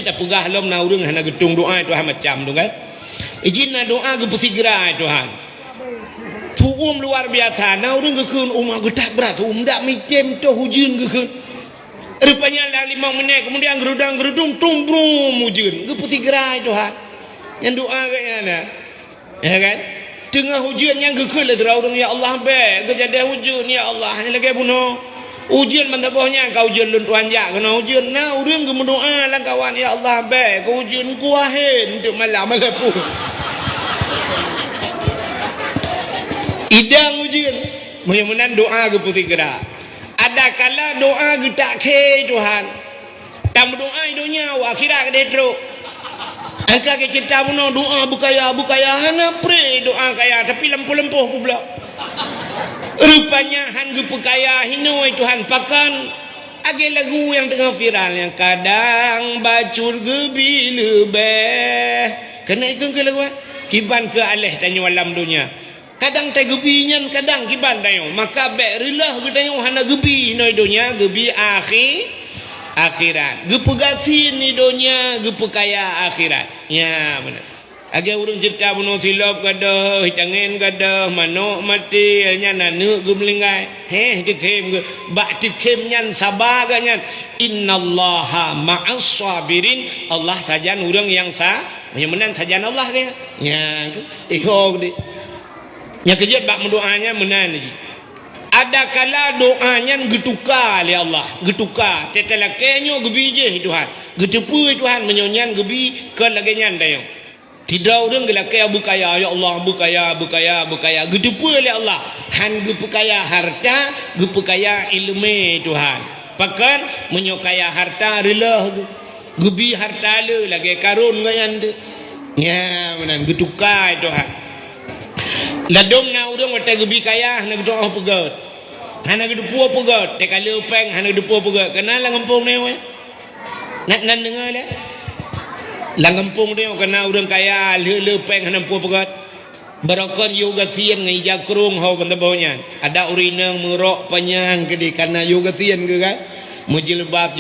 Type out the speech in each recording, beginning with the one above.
tak pegah lom na urang hana getung doa Tuhan macam tu kan. Izin na doa ke segera Tuhan. Tu luar biasa. Na urang keun umah getak berat tu dak mitem tu hujan keun. Rupanya dah 5 minit kemudian gerudang-gerudung tumbrum hujan. Ke segera Tuhan. Yang doa ke yana. Ya kan? Tengah hujan yang keun lah terang ya Allah baik kejadian hujan ya Allah. Ni lagi bunuh. Ujian mentabahnya kau ujian lun tuan jak kena ujian na urang ke mendoa lah kawan ya Allah baik kau ujian kuahin untuk malam pun idang ujian mudah-mudahan doa ke putih gerak ada kala doa ke tak ke Tuhan tak berdoa hidupnya akhirat ke detro angka ke cerita bunuh doa bukaya hana pray doa kaya tapi lempuh-lempuh pula rupanya han gu pekaya hinoi Tuhan pakan age lagu yang tengah viral yang kadang bacur gebi lebeh kena ikut ke lagu kiban ke aleh tanya alam dunia kadang tak gebinyan kadang kiban tanya maka baik rilah ke tanya hana gebi hinoi dunia gebi akhirat ge pegasin ni dunia ge pekaya akhirat ya benar. Agar urang cerita bunuh silap kada, hitangin kada, manuk mati, nya nanu gumlingai. Dikem ke, bak dikem nyan sabar ganyan. Innallaha ma'as sabirin. Allah sajan urang yang menan sajan Allah ke. Nya ihok di. Nya kejut bak mendoanya menan lagi. Ada kala doanya getukar oleh Allah, getukar. Tetelakenyo gebije Tuhan. Getepu Tuhan menyonyan gebi ke lagi nyan dayong. Tidak orang gelak bukaya ya Allah bukaya gedepu oleh Allah han gepukaya harta gepukaya ilmu Tuhan pakan menyokaya harta rela gebi harta le lagi karun gayan de ya menan getukai Tuhan ladom na urang wata gebi kaya na gedoa pegat hana gedepu pegat te kala peng hana gedepu pegat kenal ngampung ne we nak nan dengar le Langempung dia kena orang kaya lepeng hanam pu pegat berakon yoga sian ngai jakrung hau pentabaunya ada urinang merok panyang ke di karena yoga sian ke kan mujilbab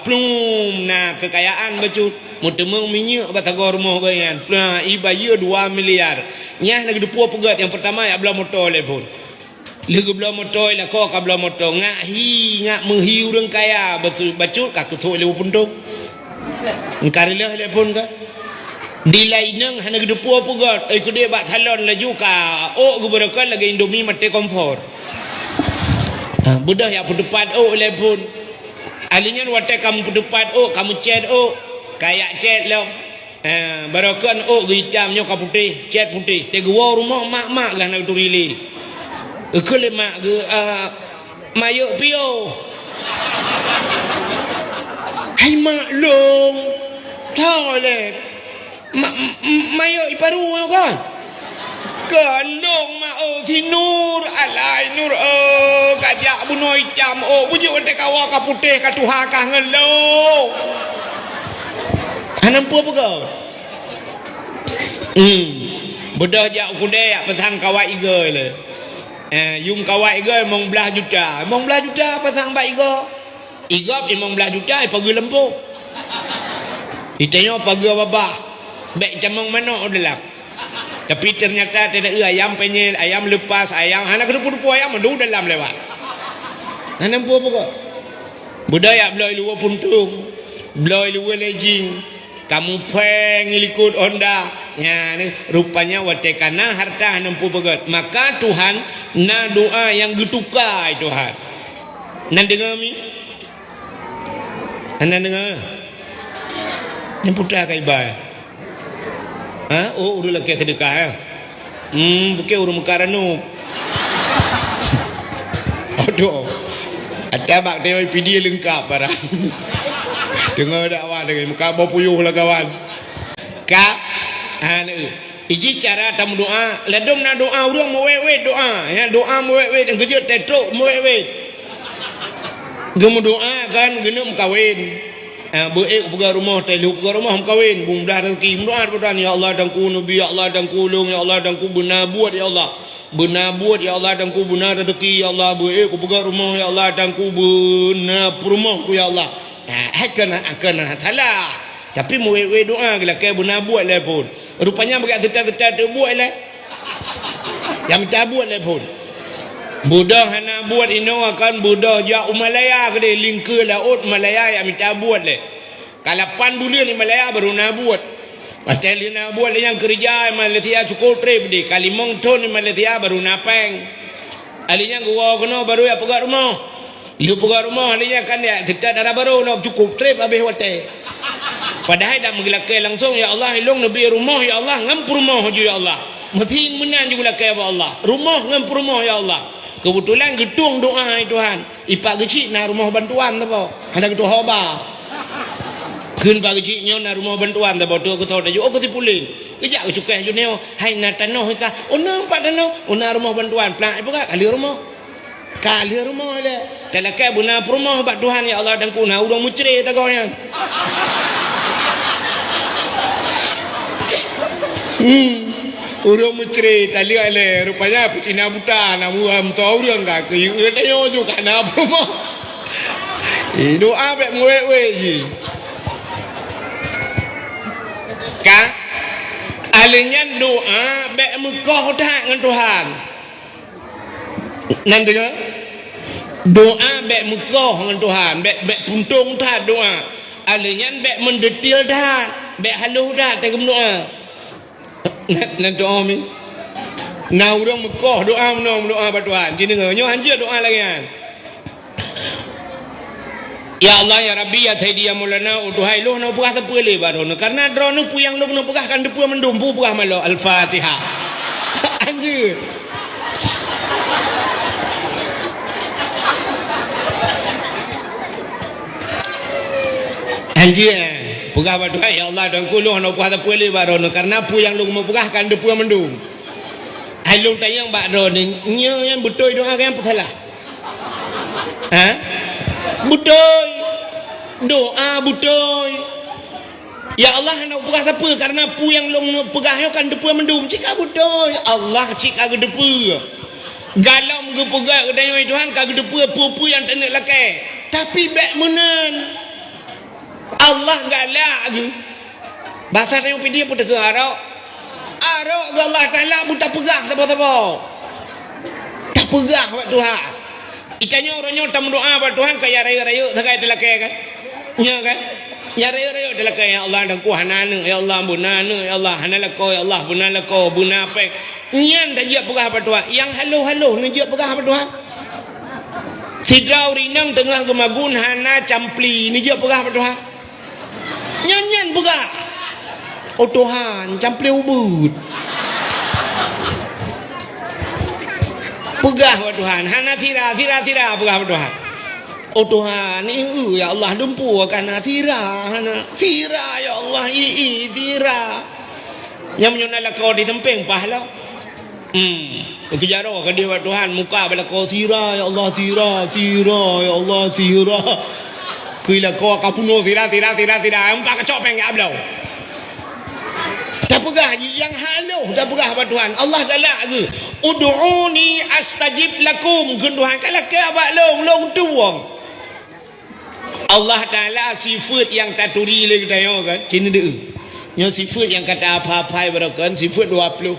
plum nah kekayaan bacut mutemeng minyak batagor moh bayan plum ibayu 2 miliar nyah nak depu pegat yang pertama ya belah motor le pun legu belah motor la ko ka belah motor ngak menghi orang kaya bacut ka ketu le puntung engkarilah telepon ka di lainang hana gedepu apa gat ai kude bak salon laju ka guberakan lagi Indomie mate kompor budah ya pedepat telepon alinya wate kamu pedepat kamu chat kayak chat lo barakan hitamnya ka putih chat putih te gua rumah mak lah nak turili ekole mak ge mayuk pio hai maklum tahu le mayo iparu kan kalong ma si nur alai nur kajak bunuh hitam bujuk ante kawa ka putih ka tuha ka ngelo anam pu apa kau bedah jak kude ya pasang kawai iga le yung kawai iga mong belah juta pasang ba iga igap 15 juta pagi lempu ditanya pagi babah baik camang mana dalam tapi ternyata tidak ayam penyel ayam lepas ayam anak kedupu-dupu ayam madu dalam lewat anak apa kok budaya beloi luar puntung beloi luar lejing kamu peng likut Honda ya ni rupanya watekana harta nampu pegat maka Tuhan na doa yang getukai Tuhan nan dengar mi anda dengar yang putra kaibai udah lagi sedekah bukan urus makaranu aduh ada bak dewa video lengkap barang dengar dakwah dengan muka bau puyuh lah kawan kak iji cara tamu doa ledom na doa urang mewewe doa ya doa mewewe dan kejut tetruk mewewe gemu doa kan genum kawin beek pegang rumah telu pegang rumah kawin mudah rezeki mudah berdoa ya Allah dan ku nabi ya Allah dan ku ulung ya Allah dan ku benar buat ya Allah dan ku benar rezeki ya Allah beek pegang rumah ya Allah dan ku benar rumah ku ya Allah akan salah Tapi muwe doa gila ke benar buat lah pun. Rupanya berat tetap tu buat lah. Yang minta buat lah pun. Buddha hana buat ino akan Buddha ja Malaya ke dia lingkar laut Malaya yang minta buat lah. Kalau 8 bulan di Malaya baru nak buat. Pasal dia nak buat yang kerja Malaysia cukup trip di Kalimantan ton di Malaysia baru napeng. Alinya gua kena baru ya pegang rumah. Lu pegang rumah alinya kan dia kita darah baru nak cukup trip habis hotel. Padahal dah mengelakai langsung ya Allah ilung nabi rumah ya Allah ngampur rumah je ya Allah. Mesti menan juga lakai ya Allah. Rumah ngampur rumah ya Allah. Kebetulan gedung doa Tuhan. Ipak kecil nak rumah bantuan tu apa? Ada gedung hoba. Kun pak kecilnya nak rumah bantuan tu bodoh aku tahu dah. Oh aku tipulin. Kejap aku cukai juneo. Hai nak tanah ka. Oh nak pak tanah. Oh nak rumah bantuan. Pelak apa kak? Kali rumah. Kali rumah le. Talakai buna rumah bak Tuhan ya Allah dan kuna urang mucri tak kau yang. Urang mucri tali ale rupanya putina buta namu am tahu urang ka ke yo juga na rumah. Doa bek muwe je. Ka alinya doa bek Mekah dah dengan Tuhan. Nan dengar? Doa bek Mekah dengan Tuhan, bek puntung dah doa. Alinya bek mendetil dah, bek halus dah tengok doa. Nan doa mi. Na urang Mekah doa doa pada Tuhan. Jadi dengarnya anjir doa lagi kan. Ya Allah ya Rabbi ya Sayyidi ya Maulana utuhai lu nak pegah siapa le baru karena drone pu yang lu nak pegah kan depu mendumpu pegah malo Al-Fatihah. Anjir. Anjir. Pegah pada Tuhan ya Allah dan kuluh nak pegah siapa le baru karena pu yang lu mau pegah kan depu mendum. Ai lu tayang bak drone nya yang betul doa kan apa salah? Ha? Betul. Doa betul. Ya Allah nak pegah siapa karena pu yang long pegah kan depu mendum cika betul. Allah cika ke depu. Galam ke pegah kedai Tuhan ka depu pu yang tak nak lakai. Tapi bek menan. Allah galak tu. Bahasa dia dia pun tega arok. Arok ke Allah Taala pun tak pegah siapa-siapa. Tak pegah buat Tuhan. Ikannya orangnya tak mendoa pada Tuhan kaya raya-raya tak kaya telakai kan? Ya kan? Ya raya-raya telakai ya Allah dan ku hanana ya Allah bunana ya Allah hanalako ya Allah bunalako bunape. Nyan dah dia pegah pada Tuhan. Yang halu-halu ni dia pegah pada Tuhan. Sidrau rinang tengah gemagun hana campli ni dia pegah pada Tuhan. Nyan pegah. Oh Tuhan, campli ubud. Pegah pada Tuhan. Hana tira pegah pada Tuhan. Oh Tuhan, ya Allah dumpu akan tira, hana tira ya Allah, tira. Yang menyonal kau di tempeng pahala. Kejaro ke dia Tuhan muka bala kau tira ya Allah tira ya Allah tira. Kuila kau kapuno tira. Empat kacok peng ya ablau. Tak pegah yang haluh dah pegah pada Tuhan. Allah galak ke ud'uni astajib lakum ke Tuhan kalau ke abak long tuang. Allah Taala sifat yang tak turi lagi tayo kan cina dia. Nya sifat yang kata apa-apa berakan sifat 20.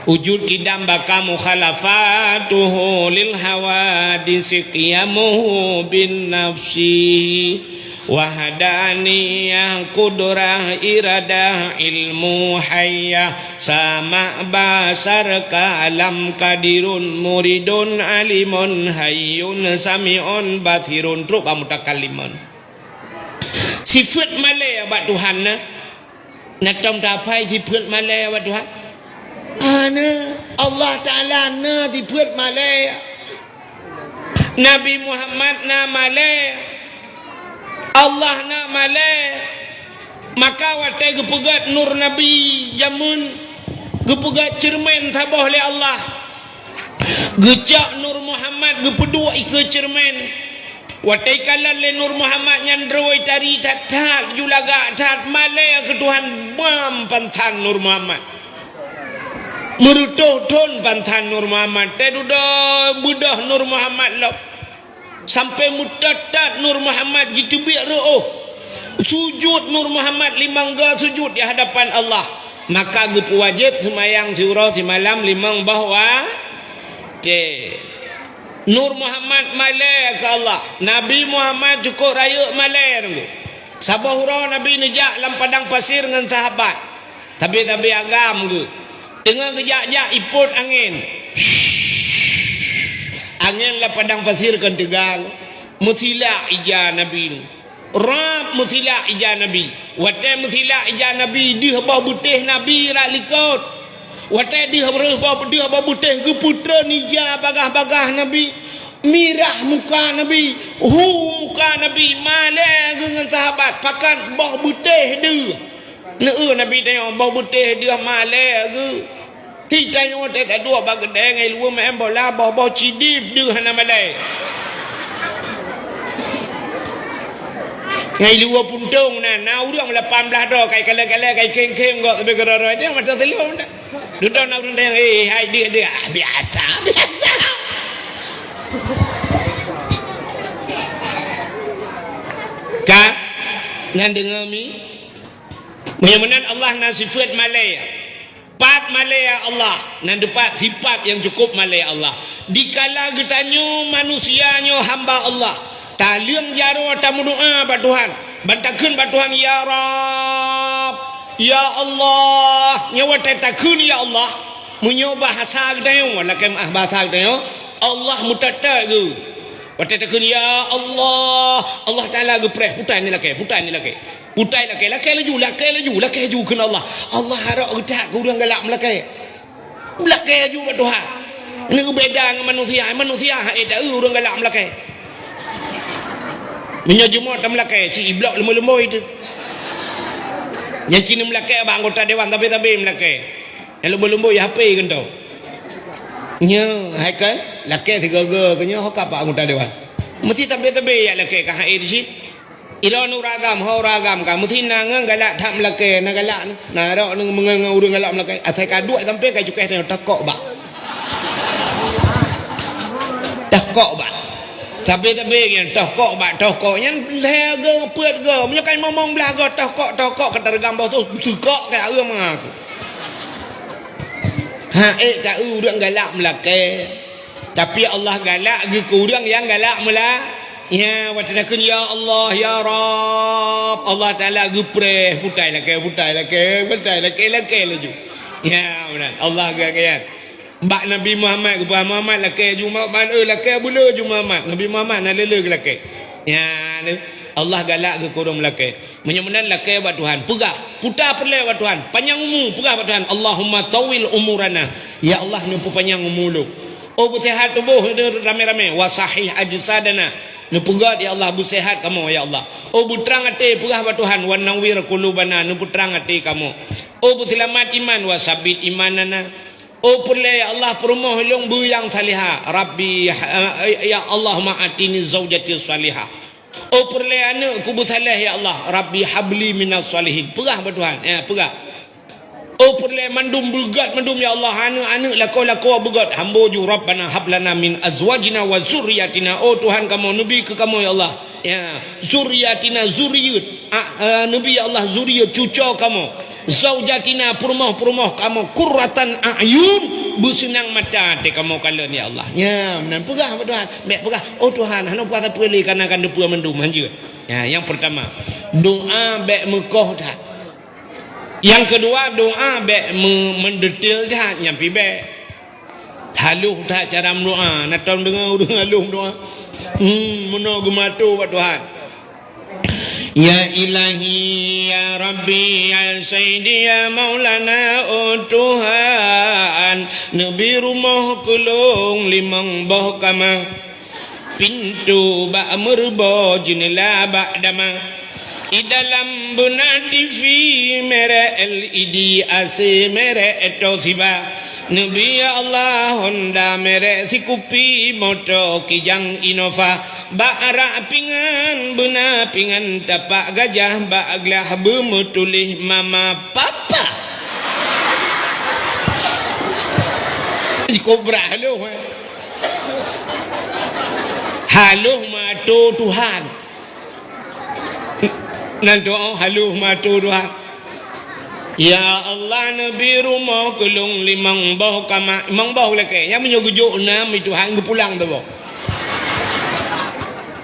Wujud kidam baka mukhalafatuhu lil hawadisi qiyamuhu bin nafsi wahdaniyah kudrah iradah ilmu hayyah sama basar kalam kadirun muridun alimun hayyun sami'un bathirun trupa mutakallimun. Sifat malay abad Tuhan nak tom dapai sifat malay abad Tuhan. Allah Ta'ala na sifat malay. Nabi Muhammad na malay. Allah nak malai maka watai gepegat nur Nabi jamun gepegat cermin tabah oleh Allah gejak nur Muhammad gepedua ike cermin watai kalan le nur Muhammad nyandroi tari tatat julaga tat malai ke Tuhan bam pantan nur Muhammad merutuh ton pantan nur Muhammad tedudah budah nur Muhammad lop sampai mutatat nur Muhammad jitubik ru'uh sujud Nur Muhammad 5 ga sujud di hadapan Allah, maka gupu wajib semayang surah semalam 5 bahwa Nur Muhammad malai ke Allah, Nabi Muhammad cukup raya malai dulu. Sabah hurau Nabi nejak dalam padang pasir dengan sahabat, tapi agam ke tengah kejak-jak iput angin, angin lah padang pasir kan tegang, musila ija Nabi ni rap musila ija Nabi, watai musila ija Nabi dia bau butih Nabi rak likut, watai dia bau butih ke putra nija bagah-bagah Nabi, mirah muka Nabi, muka Nabi malai dengan sahabat pakan bau butih dia. Nabi tengok bau butih dia malai ke kita tengok tak dua bagedeng ngai luar main bola bau cidip dia hana malai ngai luar puntung na urang 18 dah kai kala-kala kai keng-keng kok tapi geroro dia macam telur dah duduk nak urang tengok hai dia biasa ka nan dengar mi mudah-mudahan Allah na sifat malaya, pat malaya Allah, nan dapat sifat yang cukup malaya Allah. Dikala getanyo manusianyo hamba Allah, taliang jaro tamu doa ba Tuhan, bantakeun ba Tuhan ya Rabb, ya Allah, nyawa takun ya Allah, munyo bahasa getanyo lakem bahasa getanyo Allah mutata ge. Watai takun ya Allah, Allah Taala ge preh putai ni laki. Putai laki laju kena Allah. Allah harap getak ke urang galak melaki laju kat Tuhan. Ini beda dengan manusia tak urang galak melaki. Minyak jemaat tak melaki, si iblok lembu-lembu itu. Yang Cina melaki abang anggota dewan tapi melaki. Yang lembu-lembu ya HP kan tau. Nya hai kan laki tiga-tiga kenya hok apa anggota dewan. Mesti tapi ya laki ka hai di sini. Ira nu ragam ho ragam ka mesti nang galak tak melake na galak na ro nang mengang urang galak melake asai kaduk sampai ka cukeh takok ba tapi yang takok nya lege peut ge nya kai momong belah ge takok ketergam bau tu sukok ka urang mengaku tak urang galak melake tapi Allah galak ge ku urang yang galak melake. Ya, watanakun ya Allah ya Rabb, Allah Taala gupreh putai laki laju. Ya, benar. Allah gagayat. Bak Nabi Muhammad kepada Muhammad laki ju Muhammad laki bula ju Muhammad. Nabi Muhammad nak lele laki. Ya, Allah galak ke kurung laki. Menyamanan laki buat Tuhan. Pegah, putar perle buat Tuhan. Panjang umur pegah buat Tuhan. Allahumma tawil umurana. Ya Allah ni panjang umur lu. Oh bersihat tubuh rame-rame wasahih ajsadana. Nupugat ya Allah bersihat kamu ya Allah. Oh butrang hati pegah ba Tuhan wa nawwir qulubana nuputrang hati kamu. Oh berselamat iman wa sabit imanana. Oh perle ya Allah perumoh long bu yang salihah. Rabbi ya Allahumma atini zaujati salihah. Oh perle anak ku bersalih ya Allah. Rabbi habli minas salihin. Pegah ba Tuhan. Ya pegah. Oh perle mandum begat mandum ya Allah anak lako begat hamba ju rabbana hablana min azwajina wa zurriyatina. Oh Tuhan kamu nabi ke kamu ya Allah ya zurriyatina zuriyat nabi ya Allah zuriyat cucu kamu zaujatina perumah kamu qurratan a'yun bersenang mata hati kamu kalian ya Allah ya benar pegah Tuhan mek pegah oh Tuhan hanu puasa perli kana kan depu mandum hanja ya yang pertama doa bek mekoh dah. Yang kedua doa bek mendetail dah nyampi bek haluh tak cara doa nak tahu dengar orang haluh doa mana gematu buat Tuhan ya ilahi ya rabbi ya sayyidi ya maulana oh Tuhan nabi rumah kulung limang boh kama pintu ba merbo jendela ba dama dalam buna TV mere LED AC mere etosiba Nabi Allah Honda mere sikupi moto kijang Innova ba'ra pingan buna pingan tapak gajah ba'glah bemutulih mama papa kobra halo mato Tuhan Nan doa haluh matu Tuhan. Ya Allah nabi rumah kelung limang bau kama imang bau leke yang menyogujuk nam itu hang pulang tu bo.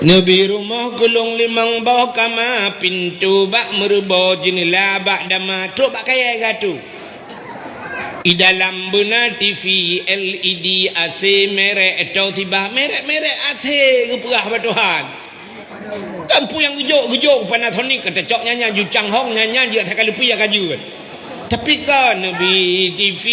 Nabi rumah kelung limang bau kama pintu bak merbo jendela bak dama tu bak kaya gatu. Di dalam benar TV LED AC merek atau tiba merek AC keperah Tuhan. Kampu yang gejok Panasonic kata cok nyanyi jucang hong nyanyi dia tak lupa ya kaju kan. Tapi kan Nabi TV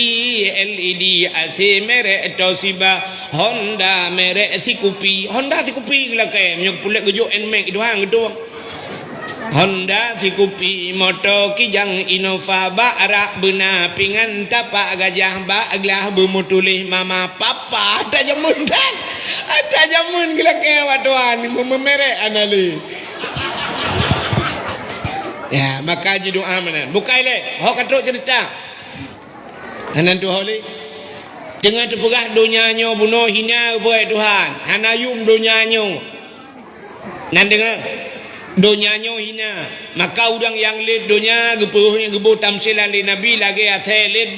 LED AC merek atau siba Honda merek Sikupi gila kayak menyok pulak gejok NMAX itu hang gitu. Honda Sikupi motor kijang Innova barak benar pingan tapak gajah baglah bermutulih mama papa tak jamun dan tak jamun gila kayak Tuhan memerek anali. Ya, maka ji doa mana? Bukai le, hok katrok cerita. Hanan tu holi. Tengah terperah dunianyo bunuh hina buat Tuhan. Hanayum dunianyo. Nan dengar. Dunianyo hina. Maka orang yang lid dunia gepuh yang gebu tamsilan di Nabi lagi athe lid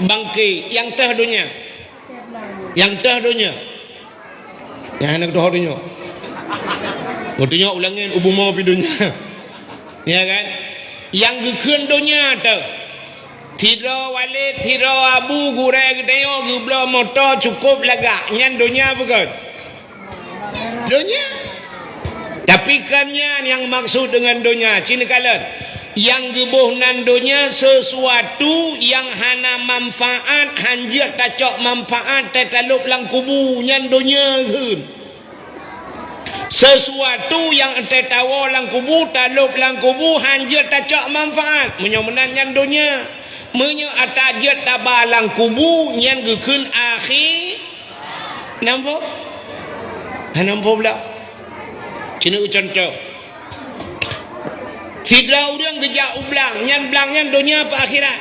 bangki yang teh dunia. Yang teh dunia. Yang anak tu dunia. Waktunya ulangin ubu mau pi dunia. Ya kan? Yang gekun dunia tu. Tiro walid, tiro abu, gurek, deo, gublo, motor cukup lagak. Yang dunia bukan? Dunia. Tapi kan yang maksud dengan dunia. Cina kalan. Yang gebuhnan dunia sesuatu yang hana manfaat. Hanjir tacok manfaat. Tataluk lang kubu. Yang dunia kan? Sesuatu yang ente tahu lang kubu taluk lang kubu hanjir tacak manfaat menyomenan yang dunia menyo atajat tabalang kubu yang gekun akhir nampak nampak pula cina contoh sidra orang gejak ublang yang dunia apa akhirat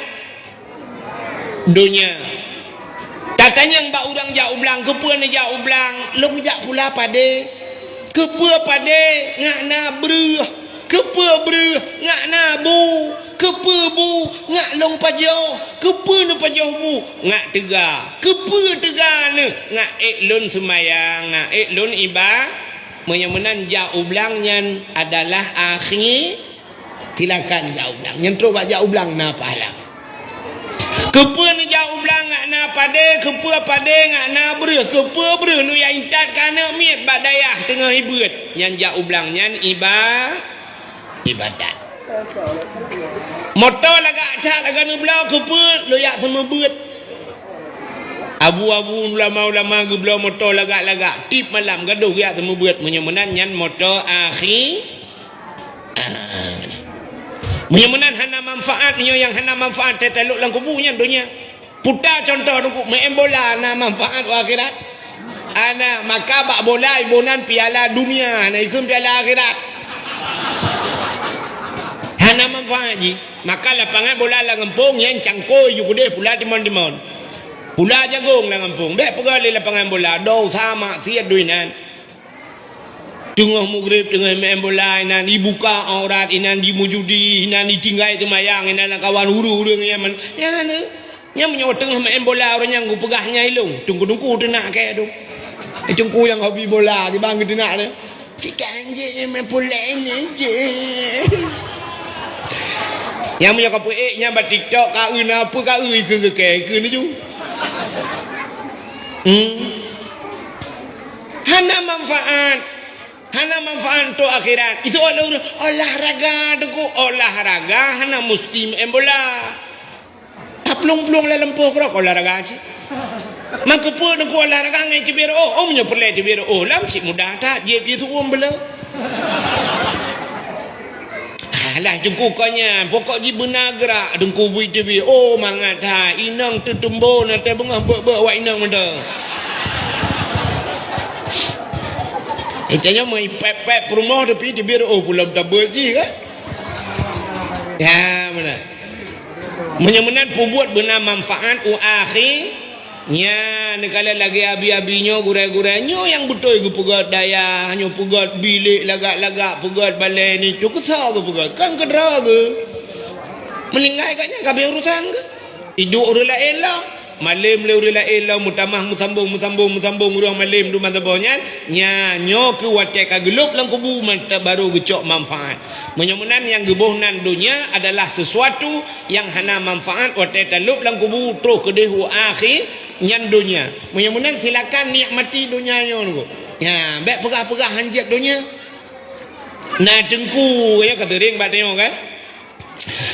dunia tatanya mbak orang jak ublang kepuan jak ublang long jak pula pade kepa pade ngak na beruh kepa beruh ngak na bu kepa bu ngak long pajoh kepa nu pajoh bu ngak tega kepa tega ne ngak lun semayang ngak lun iba menyemenan jauh ublangnya adalah akhir tilakan jauh ublang yang terus jauh ublang na pahala kepa nu jauh ublang ngak na pade kepa pade ngak na beruh kepa beruh nu yang intat kana miet badayah tengah hibut yang jauh ublang yang ibadat motor lagak cak lagak nu belau kepa lu yak semua beut abu-abu ulama-ulama geblau motor lagak-lagak tip malam gaduh yak semua beut menyemenan yang motor akhir menyemenan hana manfaat yang hana manfaat tetaluk lang kubunya dunia putar contoh duk main bola na manfaat akhirat ana maka bak bola ibunan piala dunia na ikut piala akhirat hana manfaat ji maka lapangan bola lang kampung yang cangkoi ju gede pula timon pula jagung lang kampung be pegali lapangan bola do sama siat duinan tengah maghrib tengah main bola inan dibuka aurat inan dimujudi inan ditinggai temayang inan kawan huru-huru yang anu yang menyok tengah main bola orang yang pegahnya ilung tunggu-tunggu tenak kayak tu tunggu yang hobi bola di bangku tenak tu cik anjing main bola ini yang menyok nya buat TikTok kaun apa kaun ke ni tu hana manfaat untuk akhirat itu olahraga tu olahraga hana mesti main bola pelung-pelung lah lempuh kerok olahraga cik maka pun aku olahraga ngai cibir omnya perle cibir lam cik mudah tak dia tu bela alah jengkukannya pokok ji benar gerak dengku bui cibir mangat ha inang tertumbuh nanti bengah ber wak inang mentang itanya mai pep rumah tapi cibir pulang tak berji kan ya mana menyemenan pubuat benar manfaat akhir nya nekala lagi abi-abinyo gurai-gurainya yang betul ke pegat daya hanya pegat bilik lagak-lagak pegat balai ni tu kesal ke pegat kan kedera ke melingkai katnya kabeh urusan ke hidup orang lain lah malam le orang lain lah mutamah musambung orang malam du mazhabnya nyo ke watai ka gelup lang kubu mata baru gecok manfaat menyemunan yang gebuhnan dunia adalah sesuatu yang hana manfaat watai talup lang kubu terus ke dehu akhir nyan dunia menyemunan silakan nikmati dunia nyo tu ya baik pegah-pegah hanjat dunia nah dengku ya kata ring bat tengok kan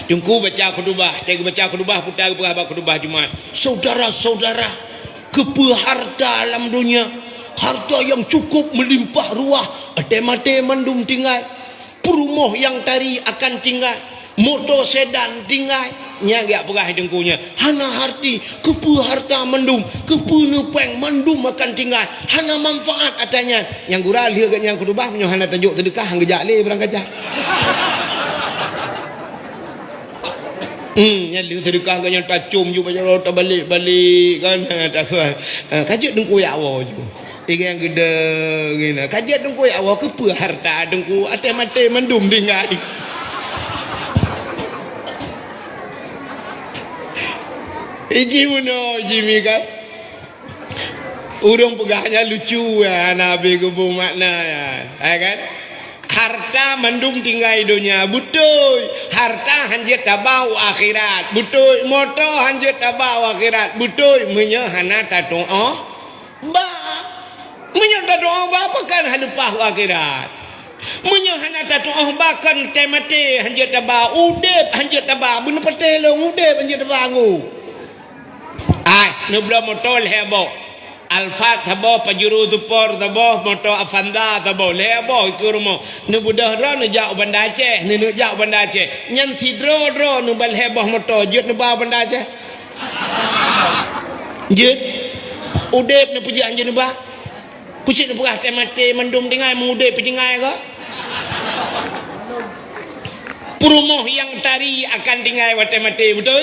Jungku baca khutbah, tega baca khutbah putar berapa khutbah Jumaat. Saudara-saudara, kepeharta alam dunia, harta yang cukup melimpah ruah, mate mendum tinggal, perumah yang tari akan tinggal, motor sedan tinggal, nyaga pegah dengkunya. Hana harti, kepeharta mendum, kepenepeng mendum akan tinggal, hana manfaat atanya. Yang gurau lihat yang khutbah punya hana tajuk sedekah hang gejak le berang kacah. Yang lu sedekah kan yang tacum je baca rota balik kan tak kajak dengku ya awak je yang gede gini kajak dengku ya awak ke harta dengku atas mati mendum tinggal iji muno iji kan urung pegahnya lucu ya nabi kubu makna ya kan harta mendum tinggal dunia betul harta hanjat tabau akhirat betul motor hanjat tabau akhirat betul menyahana tatu ba menyah tatu ba pakan hadupah akhirat menyahana tatu bahkan temate hanjat tabau udep hanjat tabau bener petelong udep hanjat tabau nubla motor hebo Alfa tabo pajuru tupor tabo moto afanda tabo lebo ikurmo nu budah ro nu jak banda Aceh nu jak banda Aceh nyan sidro ro nu bal heboh moto jut nu ba banda Aceh jut udep nu puji anje nu ba puji nu pegah temate mendum tingai mudep tingai ko perumoh yang tari akan tingai wate mate betul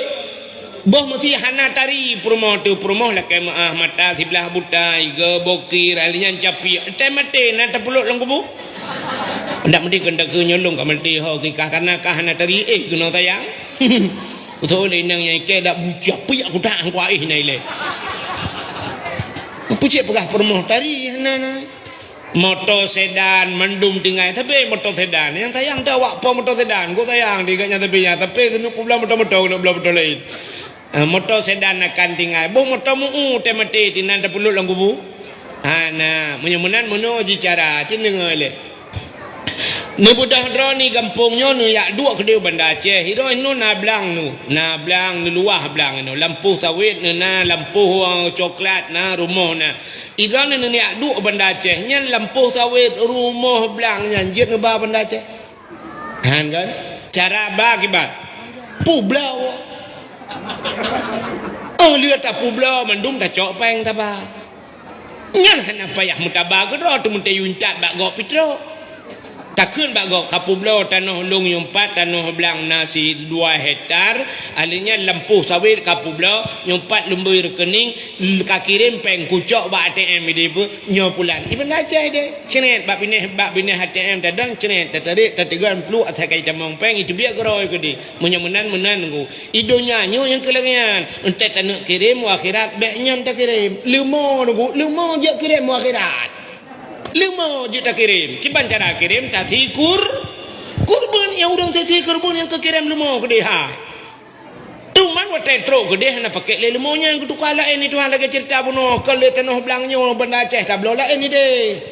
boh mesti hana tari perumoh tu perumoh lah kayak mata sebelah buta iga bokir alinya capi temate na tapuluk lang kubu ndak mesti kena ke nyolong ka mesti ho kikah karena kah hana tari kena sayang betul inang yang ke dak capi aku dak aku aih nai le pucik pegah perumoh tari hana motor sedan mendum tinggai tapi motor sedan yang sayang dah wak po motor sedan go sayang diganya tapi kena pula motor kena pula motor lain motor sedan akan tinggal bu motor mu temate tinan tapuluk lang kubu nah menyemunan meno ji cara cendenga le nu budah droni kampungnya nu yak dua kedeu banda Aceh hiro nu na blang nu luah blang nu lampu sawit nu na lampu coklat na rumah na idron nu yak dua banda Aceh nya lampu sawit rumah blang nya jet nu ba banda Aceh kan cara ba kibat pu blau lihat tak publa mendung tak cok peng tak ba nyan kenapa ya mutabak ro tu munte yuncat bak go pitro takun bak go kapubla tanah long yumpat tanah belang nasi 2 hektar alinya lampu sawit kapubla yumpat lembai rekening kakirim peng kucok bak ATM di bu nyo pulan iban aja de cenet bak bineh ATM dadang cenet tadi tatigan plu asakai camong peng itu biar geroi kedi menyemenan ku idonya nyo yang kelengan ente tanak kirim akhirat bek nyon tak kirim lemo je kirim akhirat 5 juta kirim kiban cara kirim tadi kurban yang udang tadi kurban yang kekirim 5 gede ha tu man wat tetro gede na pakai le 5-nya yang kudu kala ini Tuhan lagi cerita bunuh kalau tanah belangnya benda Aceh tak belola ini deh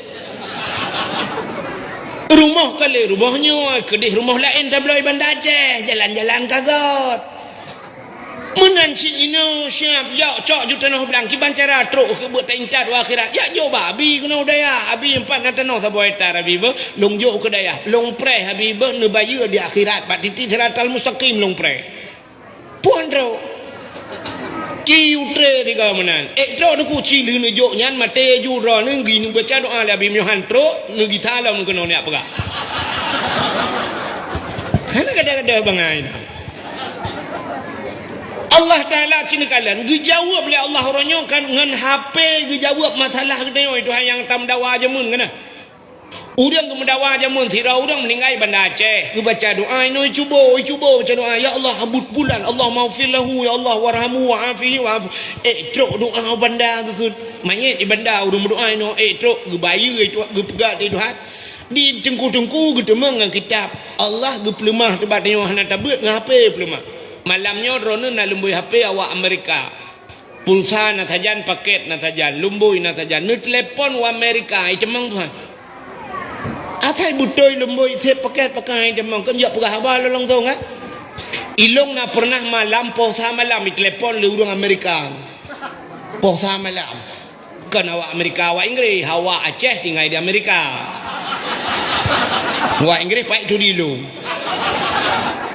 rumah kali rumahnya kedih rumah lain tak beloi benda Aceh jalan-jalan kagot menanci ino siap ya cok juta noh bilang kiban cara truk ke buat tintat akhirat ya jo babi kena daya abi 4 na tanah ta boy tar abi be long jo ke daya long pre abi be ne bayu di akhirat pat titi siratal mustaqim long pre puan ro ki utre tiga menan tro nu ku ci lu ne jo nyan mate ju ro ne gi nu baca doa la abi myohan tro ne gi salam kena ne apa ga hana kada bangai Allah Ta'ala cina kalan gejawab oleh Allah orangnya kan dengan HP gejawab masalah kita itu yang tam dawa jamun kena orang kemendawa jamun thira orang meninggal bandar Aceh ke baca doa ini cuba baca doa ya Allah habut bulan Allah maghfir lahu ya Allah warhamu wa'afihi wa'afu truk doa bandar ke mayat di bandar orang berdoa ini truk ke bayi itu ke pegat itu di tengku-tengku ke temang dengan kitab Allah ke pelemah tempat tengok hana tabut dengan HP pelemah malamnya drone nak lumbui HP awak Amerika pulsa nak sajan paket nak sajan lumbui nak sajan ni telefon wa Amerika cemang tuan asai butoi lumbui saya pakai cemang kan jak pegah abal long tong ilong nak pernah malam pulsa malam di telefon le urang Amerika pulsa malam kan awak Amerika awak Inggeris awak Aceh tinggal di Amerika awak Inggeris pakai tu di lu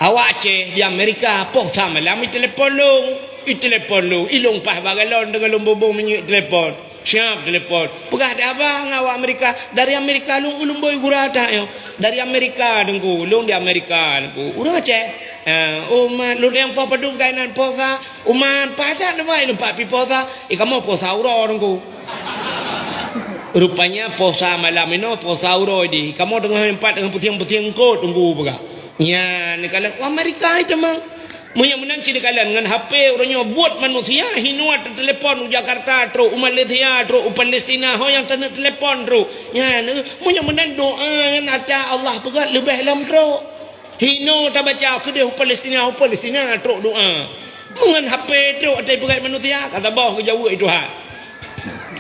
awak Aceh di Amerika pulsa malam di telefon long ilong pah bagalon dengan lumbung menyuk telefon siap telepon pegah ada abang awak Amerika dari Amerika ulung boy gurata yo dari Amerika dengku ulung di Amerika dengku urang Aceh umat lu yang pa padung kainan posa umat pada namai lumpat pi posa kamu posa uro dengku rupanya posa malam ini posa uro di kamu dengan empat dengan pusing-pusing kot dengku pegah ya ni kalau Amerika itu mang menang cina kalian dengan HP orangnya buat manusia hinuat telepon Jakarta terus Malaysia terus Palestina yang sana telepon terus ya menang doa yang ada Allah pegat lebih dalam terus hinu tak baca ke dia Palestina terus doa dengan HP terus ada pegat manusia kata bawah ke jauh itu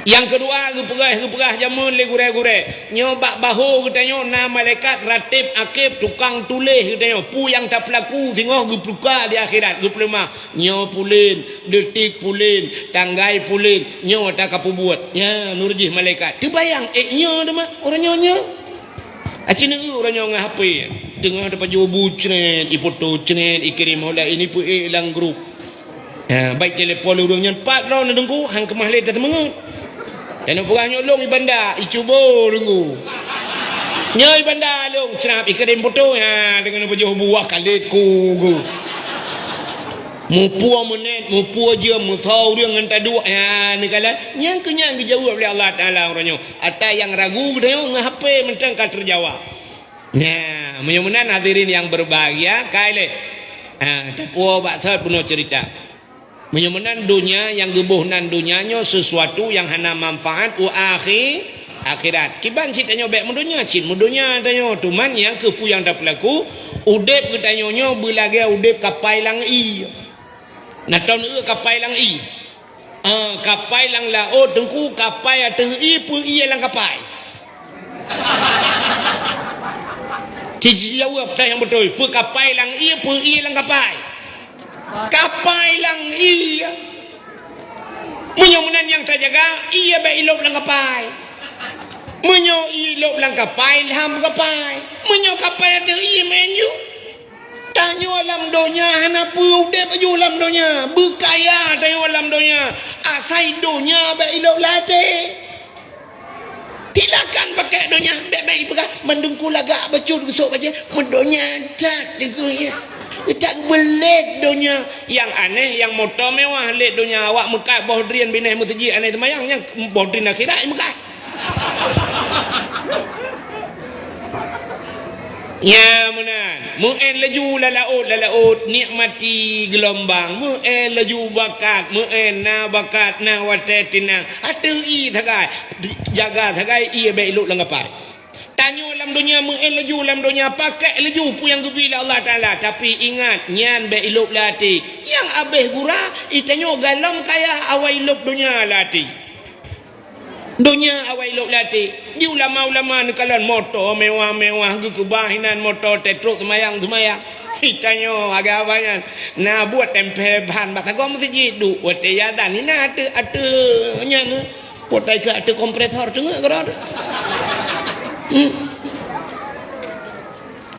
yang kedua gepegah jamun le gure-gure nyobak bahu katanya na malaikat ratib akib tukang tulis katanya pu yang tak pelaku tengok gepluka di akhirat geplema nyo pulin detik pulin tanggai pulin nyo tak kapu buat ya nurjih malaikat terbayang nyo dah mah orang nyo acina orang nyo ngah HP tengah dapat jawabu cret ipoto cret ikirim hola ini pu ilang grup baik telefon urangnya 4 round dengku hang kemah le dah temengut dan orang nyolong di bandar icubo tunggu nyoi bandar long cerap ikirim foto ya dengan baju buah kalitku mupu menet mupu aja mutau dia dengan tadu ya ni kala yang kenyang dijawab oleh Allah Taala orangnya ada yang ragu dia ngah HP mentang kan terjawab nah mudah-mudahan hadirin yang berbahagia kaile tapu baksa penuh cerita menyemenan dunia yang gebuhnan dunianya sesuatu yang hana manfaat akhirat kiban citanya baik mendunia cin mendunia tanya tuman yang kepu yang dah pelaku udep katanya belage udep kapai lang i nah tahun kapai lang i kapai lang laut tengku kapai ateng i pu i lang kapai cici jawab dah yang betul pu kapai lang i pu i lang kapai kapai lang iya menyomunan yang terjaga iya baik ilop lang kapai menyo ilop lang kapai ham kapai menyo kapai ada iya menyu tanyo alam donya hana pu de baju alam donya berkaya tanyo alam donya asai donya baik ilop late tilakan pakai donya baik pegat mendungku lagak bacur besok baca mendonya tak ya tak belet dunia yang aneh yang motor mewah let dunia awak mekat bohdrian binai masjid aneh temayang yang bohdrian akhirat mekat ya menan muen laju lalaut nikmati gelombang muen laju bakat muen na bakat na watetina atui thagai jaga thagai ia baik luk langapai tanyo dalam dunia mengelaju dalam dunia pakai laju pu yang gembira Allah Taala tapi ingat nyan be ilop lati yang abeh gura itanyo galam kaya awai ilop dunia lati dunia awai ilop lati di ulama-ulama nekalan motor mewah-mewah kebahinan motor tetruk semayang itanyo agak banyak na buat tempe bahan batagom masjid du buat yadan ini ada nyan buat ada kompresor tengok kerana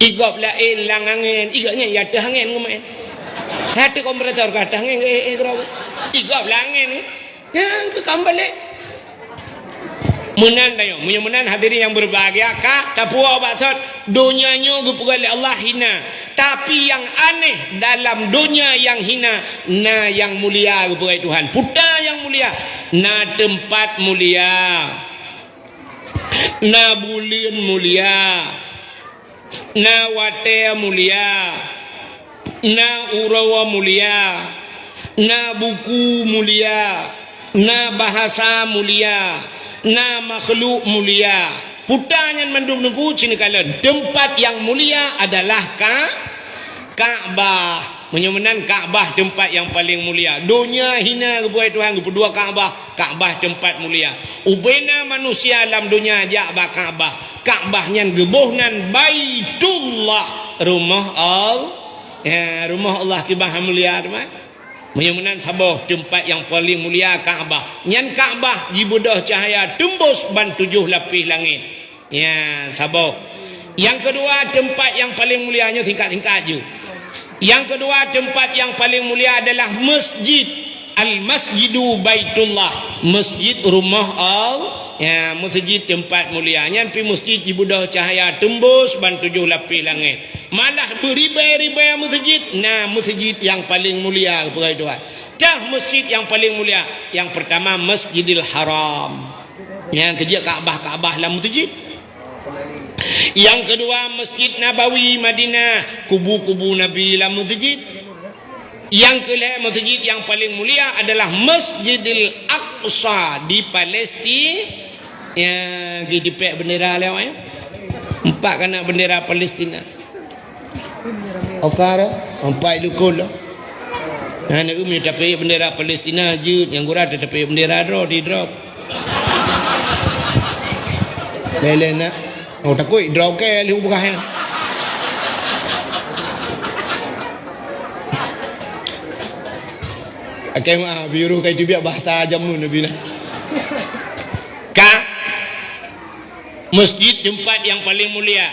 igop lain lang angin igaknya ya ada angin ngumain ada kompresor kata angin igop langin yang ke kambale menan dayo menan hadirin yang berbahagia kak tapua baksud dunianya gupugal Allah hina Tapi yang aneh dalam dunia yang hina, na yang mulia kepada Tuhan. Puta yang mulia, na tempat mulia, na bulan mulia, na wate mulia, na urawa mulia, na buku mulia, na bahasa mulia, na makhluk mulia. Putanya mendung nunggu sini kalian. Tempat yang mulia adalah Ka'bah. Menyamanan Ka'bah tempat yang paling mulia. Dunia hina kepada Tuhan, kedua Ka'bah. Ka'bah tempat mulia. Ubena manusia dalam dunia Ja'bah Ka'bah. Ka'bah yang gebuhnan Baitullah, rumah Allah. Ya, rumah Allah tibah mulia teman. Menyamanan sabah tempat yang paling mulia Ka'bah. Nyan Ka'bah jibudah cahaya tembus ban 7 lapis langit. Ya, sabah. Yang kedua tempat yang paling mulianya tingkat-tingkat je. Yang kedua tempat yang paling mulia adalah masjid. Al-Masjidu Baitullah. Masjid rumah Allah. Ya, masjid tempat mulianya. Pi masjid jibudah cahaya tembus ban 7 lapis langit. Malah beribai-ribai masjid. Nah, masjid yang paling mulia kepada Tuhan. Dah masjid yang paling mulia. Yang pertama Masjidil Haram. Yang kejap Ka'bah lah masjid. Yang kedua Masjid Nabawi Madinah, kubu-kubu Nabi lah masjid. Yang kelima masjid yang paling mulia adalah Masjidil Aqsa di Palestin. Yang dipek bendera lewat ya. 4 kena bendera Palestina. Okara, 4 lukul. Nah, nak umi tapi bendera Palestina je, yang gurau tapi bendera di drop. Belena. Oh takut drop ke liu bukan. Okey maaf biru kai tu biar bahasa jamu Nabi lah. Masjid tempat yang paling mulia.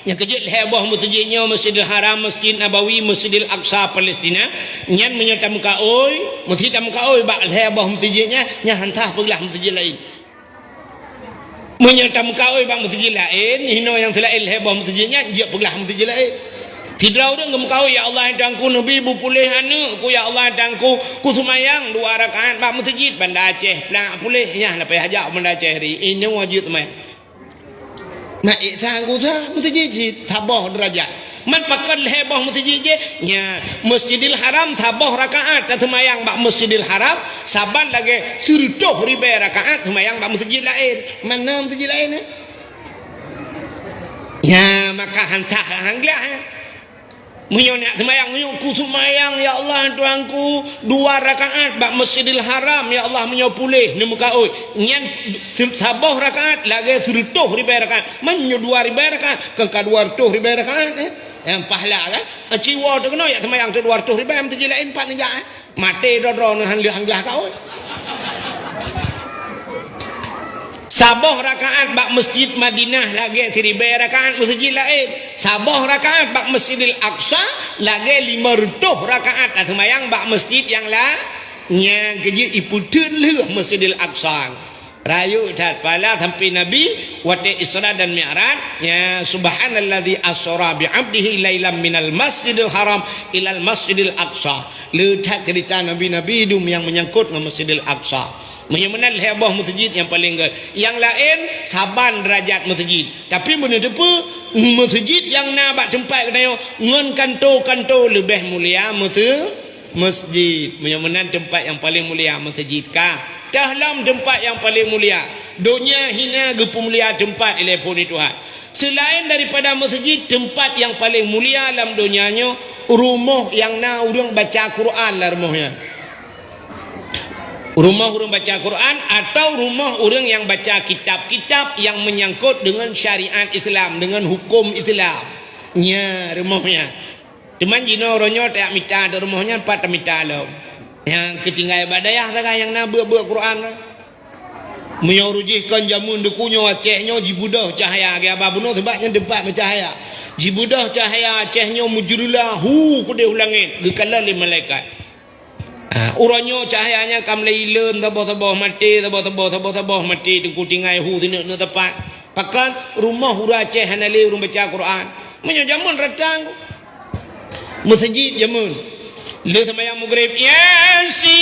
Yang kejut heboh masjidnya Masjidil Haram, Masjid Nabawi, Masjidil Aqsa Palestina. Nyan menyertam kaoi, masjid tam kaoi bak heboh masjidnya, nya hantah pergilah masjid lain. Menyertam kaoi bak masjid lain, hino yang telah heboh masjidnya, dia pergilah masjid lain. Tidak ada kau ya Allah dangku Nabi pulih anu ku ya Allah dangku ku sumayang 2 rakaat bak masjid Banda Aceh plak pulih nya nak pergi hajak Banda Aceh hari ini wajib mai. Mak ihsan ku sah masjid tabah derajat. Man pakal heboh masjid je nya Masjidil Haram tabah rakaat dan sumayang bak Masjidil Haram saban lagi 100,000 rakaat sumayang bak masjid lain. Mana masjid lain ya maka hantah hanglah. Munyo nak semayang munyo ku semayang ya Allah tuanku 2 rakaat bak Masjidil Haram ya Allah munyo pulih ni muka oi nyan sabah rakaat lagi 100,000 rakaat munyo 2,000 rakaat ke 200,000 rakaat yang pahala kan ciwa tu kena ya semayang tu 200,000 mesti lain 4 nejak mati dodro nang hanglah kau sabah rakaat bak Masjid Madinah lagi 1,000 rakaat masjid lain. Sabah rakaat bak Masjidil Aqsa lagi 500 rakaat semayang bak masjid yang lah yang kejit iputun leh Masjidil Aqsa. Rayu cat pala sampai Nabi wate Isra dan Mi'raj ya subhanallazi asra bi 'abdihi lailan minal Masjidil Haram ilal Masjidil Aqsa. Letak cerita Nabi-nabi hidung yang menyangkut dengan Masjidil Aqsa. Menyamanan heboh masjid yang paling gede. Yang lain saban derajat masjid. Tapi benda depa masjid yang nak tempat kena ngon kanto lebih mulia masjid. Menyamanan tempat yang paling mulia masjid kah? Dalam tempat yang paling mulia. Dunia hina gepu mulia tempat telefon Tuhan. Selain daripada masjid, tempat yang paling mulia dalam dunianya rumah yang nak orang baca Quran lah rumahnya. Rumah orang baca Quran atau rumah orang yang baca kitab-kitab yang menyangkut dengan syariat Islam, dengan hukum Islam. Nya rumahnya. Teman jino ronyo tak minta ada rumahnya 4 minta lo. Yang ketinggal badayah tak yang nak buat Quran. Menyurujihkan jamun dekunyo Acehnya jibudah cahaya ke apa bunuh sebabnya tempat bercahaya. Jibudah cahaya Acehnya mujurilah ku dia ulangin gekala le malaikat. Uranyo cahayanya kam leilen tabah-tabah mati tabah-tabah mati tengku tinggai hu sini ne tepat pakan rumah hura Aceh hanale urang baca Quran menyo jamun ratang masjid jamun le sembahyang maghrib yasin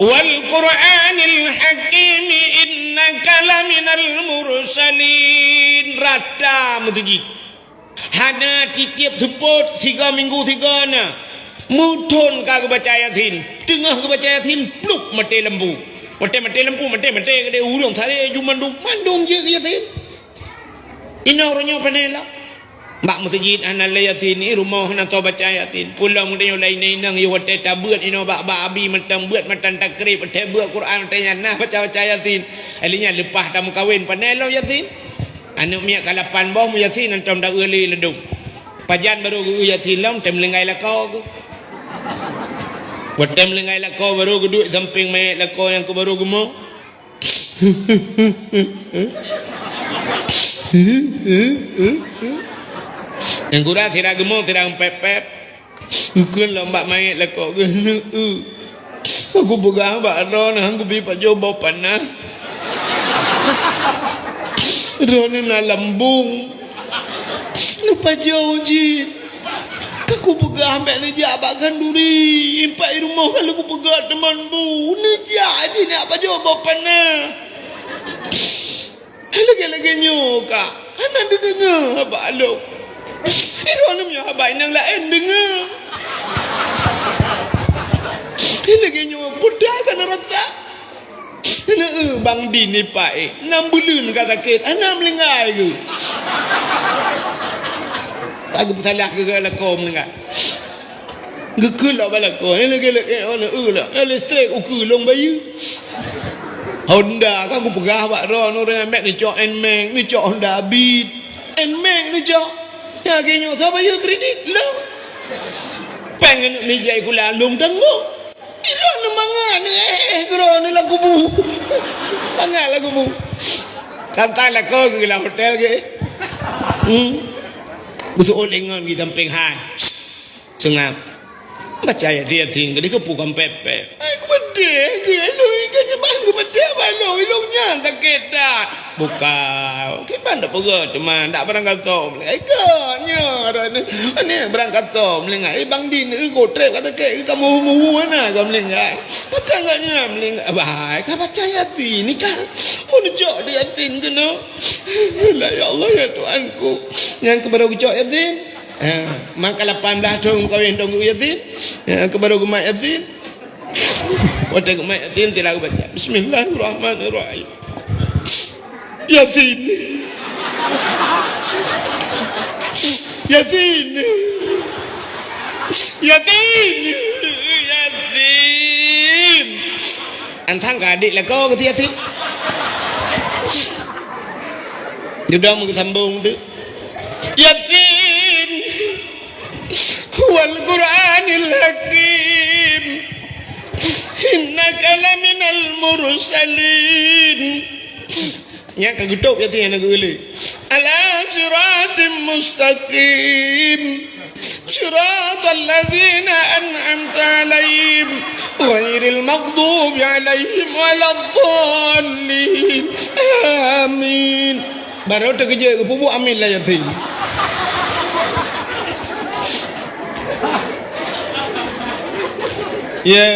wal qur'anil hakim innaka laminal mursalin rata masjid hana titip support 3 minggu 3 na mudhun ka baca yasin tengah ke baca yasin pluk mati lembu mati lembu mati ke urang sare jumandum mandum je ke yasin ina orangnya panela mak masjid ana yasin ni rumah na to baca yasin pulang dia lain nang yo hotel tabeut ino bak abi mentang beut matan takrib te beut Quran tanya nah baca yasin alinya lepas tamu kahwin panelo yasin anu miak kalapan boh mu yasin antam dak euli ledung pajan baru yasin long tem lengai lako ke Watem lengai lako baru duduk samping mayat lako yang ke baru gemuk. Yang kurang tidak gemuk tidak pep-pep. Bukan lomba mayat lako ke. Aku pegang bakron aku pergi pak jobo panah. Rona na lambung. Lupa jauh ji. Aku pegang ambek nejak abakkan duri impak rumah kalau aku pegang teman bu nejak je ni apa jawab panah lagi-lagi nyoka anak dia dengar abak aluk iron punya abak yang lain dengar lagi nyoka budak kan rasa bang din ni pak 6 bulan kata sakit anak melengai ke aku salah ke lakom dengar gekul lah balako ni lagi ona lah ele straight uku long bayu Honda kan aku pegah bak ron orang ambil ni cok Nmax ni cok Honda Beat Nmax ni cok ya kenyo siapa bayu kredit long pengen nak mijai ku lalung tanggung ira na mangan gro ni lagu bu mangan lagu bu kata lako ke hotel ke Betul lengan di samping hai. Sengap. Baca ya dia tinggal di kepukan pepe. Aku bedek ke lu ikan jemang ke bedek balong ilungnya tak kita. Bukan. Gimana pergi teman tak berangkat tom. Ikannya ada ni berangkat tom lengai bang din go trip kata ke kamu mu mana kamu lengai. Bukan enggaknya lengai. Baik, kau baca ya ni kan. Menunjuk dia tin tu no. La ya Allah ya Tuhanku. Yang kebaru gecok yasin maka 18 tahun kahwin tunggu yasin kebaru gemak yasin waktu gemak yasin tidak baca bismillahirrahmanirrahim yasin yasin yasin yasin antang adik lah kau kata yasin sudah mau sambung tu Yasin wal Qur'anil hakim innaka laminal mursalin yang kagutuk Yasin yang naguli ala siratim mustaqim siratal ladzina an'amta alaihim ghairil maghdubi alaihim waladdallin amin baru terkejut ke pupuk amin lah Yasin ya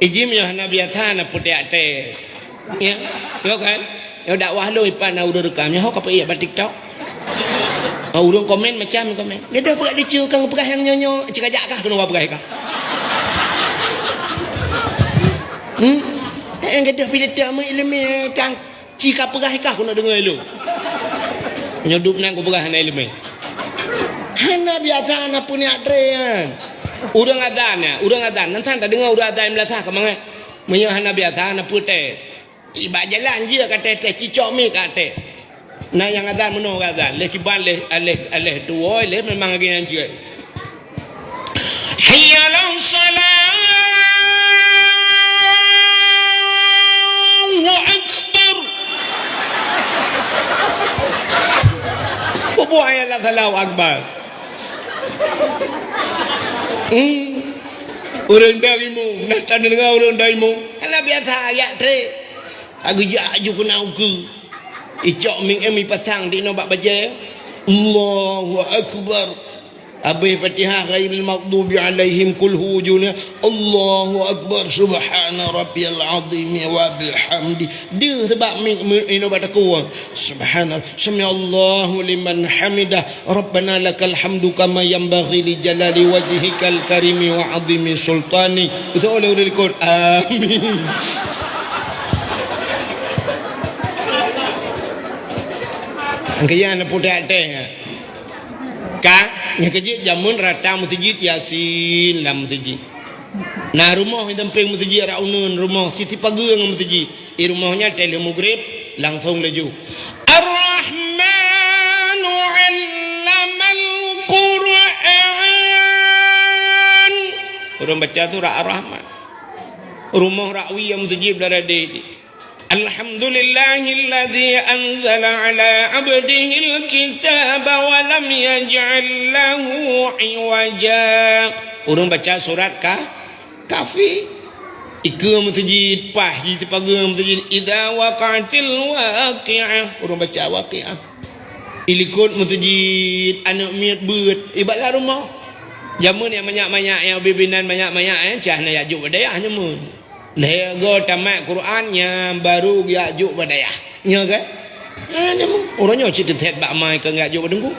ijim ya Nabi Atana putih atas ya yo kan yo dakwah lu ipan na urang rekamnya ho ka iya ba TikTok urang komen macam komen dia dah perak lucu kang perah yang nyonyo cekajak kah kena perah kah yang gadah pilih tak ilmu kang jika perah kah kena dengar lu nyodup nang ku perah na ilmu hana biasa na punya trean urang adan nanti tak dengar urang adan melatah ke mana menyo hana biasa na putes iba jalan je kata tes cicok mi kata tes nah yang adan meno adan leh kiban leh aleh dua leh memang lagi yang je hayya lam salat Allahu akbar bubu ayat Allahu akbar orang darimu nak tanda dengar orang darimu ala biasa ayat tre aku ya aju kena uku icok ming emi pasang di nombak baje Allahu akbar. Habis Fatihah ghairil maghdubi alaihim qul huwajuna Allahu akbar subhana rabbiyal azim wa bihamdi. Dia sebab ino bataku subhana sami Allahu liman hamidah rabbana lakal hamdu kama yanbaghi li jalali wajhikal karimi wa azimi sultani. Itu oleh ikut amin. Angkaya na putat ka nya kerja jamun rata masjid yasin lam masjid. Nah rumah yang tempeng masjid raunun rumah siti pageung masjid. I rumahnya tele maghrib langsung laju. Ar-Rahmanu 'allamal Qur'an. Orang baca tu Ar-Rahman. Rumah rakwi yang masjid berada. Alhamdulillahilladzi anzala ala abdihi alkitaba wa lam yaj'al lahu iwaja. Orang baca surat Kahfi. Ika masjid pahji tepaga masjid idza waqa'atil waqi'ah. Orang baca waqi'ah. Ilikut masjid anak miat beut ibarat rumah. Jamun yang banyak-banyak yang bibinan banyak-banyak cah na yajuk badayah nyamun. Dia go tamat Quran yang baru Ya'juj Badayah. Ya kan? Jamu orangnya cerita set bak mai ke Ya'juj Badengku.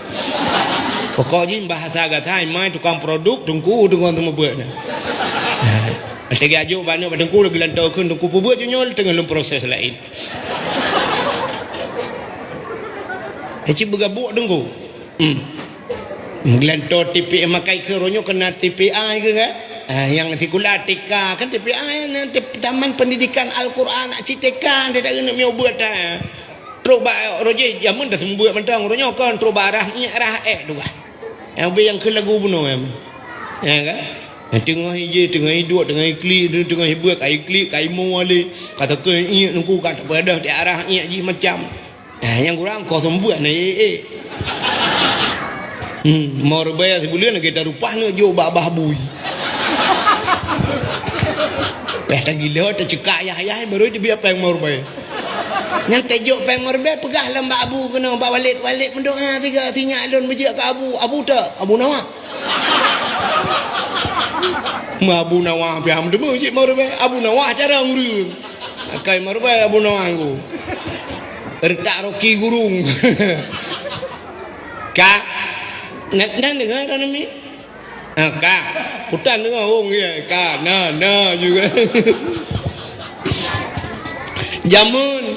Pokoknya bahasa gatai mai tukang produk tungku dengan temu buat. Ada Ya'juj Badengku lagi lantakan tungku buat nyol tengah dalam proses lain. Cik bergabuk dengku. Gelantor TPI makai ke ronyo kena TPI ke kan? Yang tikulatika kan TPI nanti Taman Pendidikan Al-Quran nak citekan dia tak kena miau buat dah. Terus roje jamun dah sembuh mentang ronyo kan terus barahnya rah tu kan. Yang ke lagu bunuh ya kan. Tengah hiji tengah hidup tengah ikli tengah hibuat kai klik kai mu ali kata ke iak nunggu kata pada di arah iak ji macam. Yang kurang kau sembuh ni mau bayar sebulan kita rupanya jo bah bui. Dah gila tercekak ayah baru dia biar peng morbai. Yang tejuk peng morbai pegah lambak abu kena bak walit mendoa tiga tinyak alun bejak ke abu tak abu nawa. Abu nawa piam demu cik morbai abu nawa cara ngurung. Kai morbai abu nawa aku. Retak roki gurung. Kak nak dengar orang ni? Kak, putan dengar orang dia. Kak, nah juga. Jamun,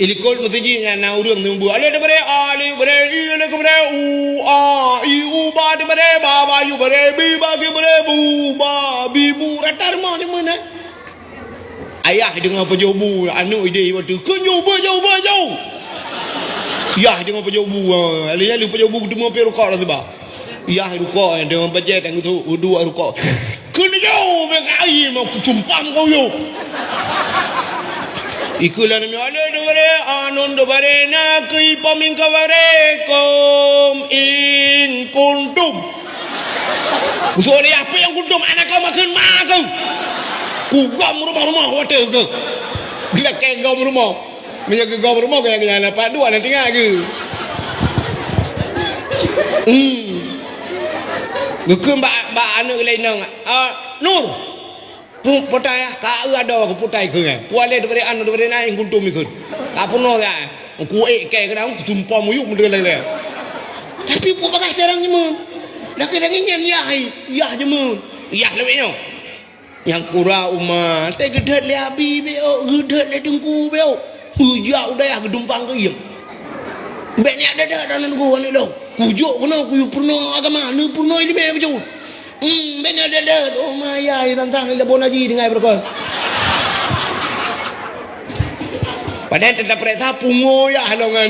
ilikol masjidnya na urang tumbu. Ale bare, ale bare, ile ke bare, ba de bare, ba yu bare, bi ba ke bare, bu ratar mau di mana? Ayah dengar pejobu, anu ide waktu kunyo jauh. Ya dengar pejobu, ale pejobu ketemu perukak lah sebab. Ya rukuk dengan bajet yang itu dua rukuk. Kena jauh mengai mau kutumpam kau yo. Ikulah nama Allah dovare anon dovare na kui pamin kavare kom in kuntum. Untuk dia apa yang kuntum anak kau makan kau. Kugam rumah hotel kau. Gila kayak kau rumah. Menjaga kau rumah kayak jalan dapat dua nanti ngah ke. Gukum ba anu lain nang nur putai ka ada ke putai ke puale diberi anu diberi naik kuntum ikut apa no ya ku ke kena tumpah muyuk mendel le tapi pu pakai jarang nyemu dah kedangnya ya nyemu ya lebihnya yang kura umat te gedet le abi beo gedet le dengku beo bujak udah ya gedumpang ke iya banyak ada nunggu anu lo kujuk kena kuyu purna agama nu purna ini be betul benar ada oh maya tantang labon haji dengan berkon padahal tetap perintah pungo ya halongan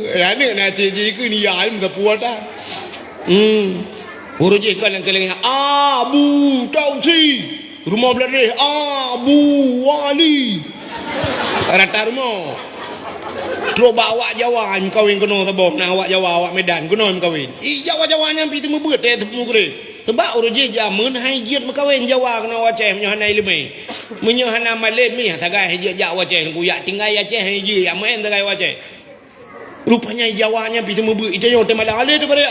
ya ni nak cik ku ni ya alim sepuat dah urut je kan yang kelengnya Abu Tausi rumah beladeh Abu Wali rata rumah terus bawa Jawa kawin kena sebab nak awak Jawa awak Medan kena kawin Jawa-Jawanya pergi temu beut temu gere sebab urut je jamun hai jiat kawin Jawa kena waceh menyohana ilmu menyohana malam mi sagai jiat Jawa waceh ku yak tinggal Aceh hai ji yang main sagai waceh Rupanya Jawanya pitu mubu ite yo te mala ale bare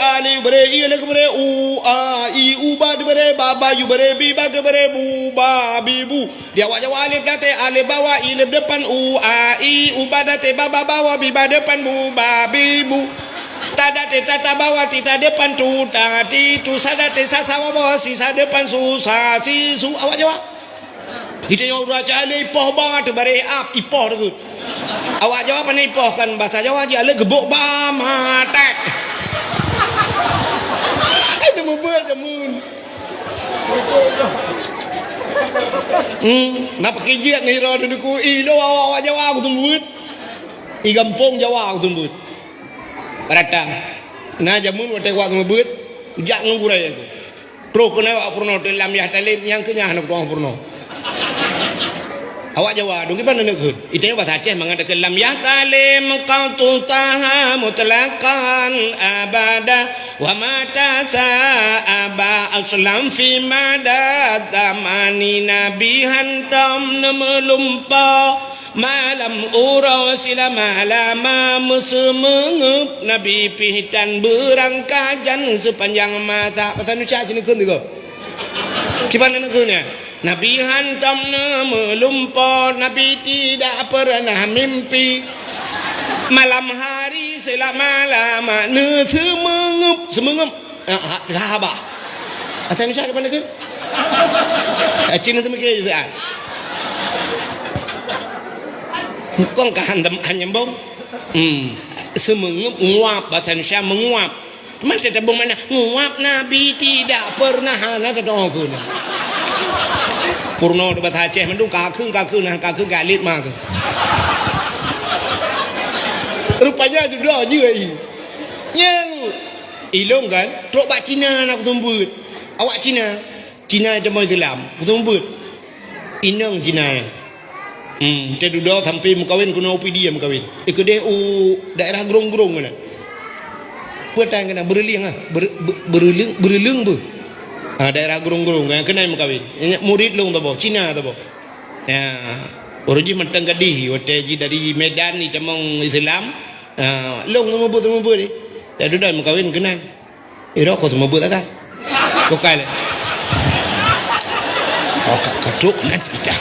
i ale bare u a i u ba de bare baba yu bare bi ba ke bare bu ba bi bu. Dia awak Jawa alif date ale bawa i le depan u a i u ba date baba bawa bi ba depan bu ba bi bu. Tada te tata bawa tita depan tu ta ti tu sadate sasawa bawa sisa depan su sa si su awak Jawa. Ite yo raja ale ipoh ba te bare ap ipoh tu. Awak Jawa pandai ipohkan bahasa Jawa je ale gebuk bam hatek. Itu membuat jamun. Napa kijiat ni ro duku i do awak Jawa aku tumbut. I kampung Jawa aku tumbut. Ratang. Nah jamun wate wa tumbut. Ujak ngurai aku. Pro kena awak purno dalam ya talim yang kenyah nak tuang purno. Awak Jawa dong gimana nak kun? Itu yang bahasa Aceh mengatakan lam yahtalim kau tutaha mutlaqan abada wa mata sa'aba aslam fi mada tamani nabi hantam melumpa malam ura sila malama musemengup nabi pihitan berangkajan sepanjang masa. Kata nucak sini kun juga. Gimana nak kun ya? Nabi hantam melumpur, Nabi tidak pernah mimpi. Malam hari selama-lama semengup. Rahabah. Asal ni siapa nak? Cina tu mikir juga. Kong kahan hanyambong. Semengup nguap bahasa Indonesia menguap. Mana tak bung mana nguap Nabi tidak pernah hana tak tahu. Purno di bahasa Aceh mendung kakung galit mak. Rupanya sudah je yang ilong kan trok bak Cina nak tumbut. Awak Cina ada mau Islam tumbut. Inang Cina. Te duduk sampai mukawin kuna upi dia mukawin. Ikut dia daerah gerong-gerong mana. Petang kena bereling bereling bu. Daerah gerung-gerung yang kena mukawin. Murid long tabo, Cina tabo. Ya, uruji mentang gadih, wateji dari Medan ni camong Islam. Long tamo ni. Dah dah mukawin kena. Iro ko tamo buat ada. Ko kale. Oh kaduk nanti dah.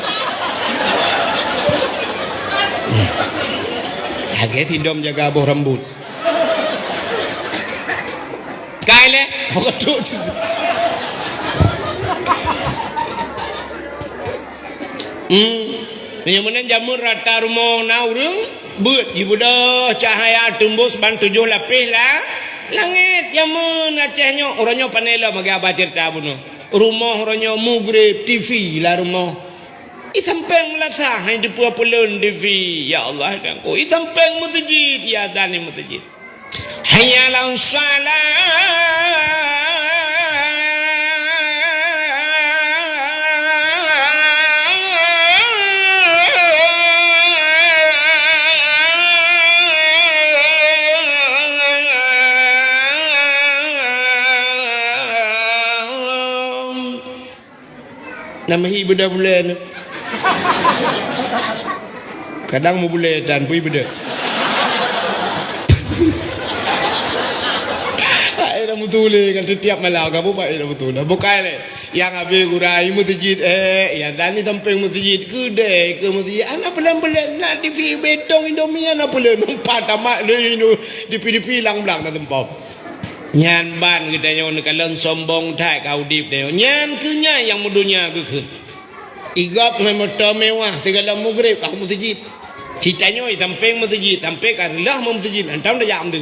Agak hidom jaga aboh rambut. Kale, oh kaduk. Yang jamur rata rumah naurung buat ibu dah cahaya tembus ban 7 lapis lah langit jamun Acehnya orangnya panela magi abah cerita bunuh rumah orangnya mugrib TV lah rumah isampeng melatah yang dipuapulun TV ya Allah aku isampeng masjid ya dani masjid hanya laun salat nama hi beda bulan kadang mau bulan dan pui beda ai dah mutule kan setiap malam kamu pak dah betul dah bukan le yang habis gurai masjid ya tani tampeng masjid kedai ke masjid anak pelan-pelan nak TV betong Indomie anak pelan empat tamak le di lang belang na tempat nyan ban kita nyon kalau sombong thai kau dip deh nyan kunya yang mudunya ke igap ngai motor mewah segala mugrib kau masjid citanya tampeng masjid tampeng karilah masjid antam dah jam tu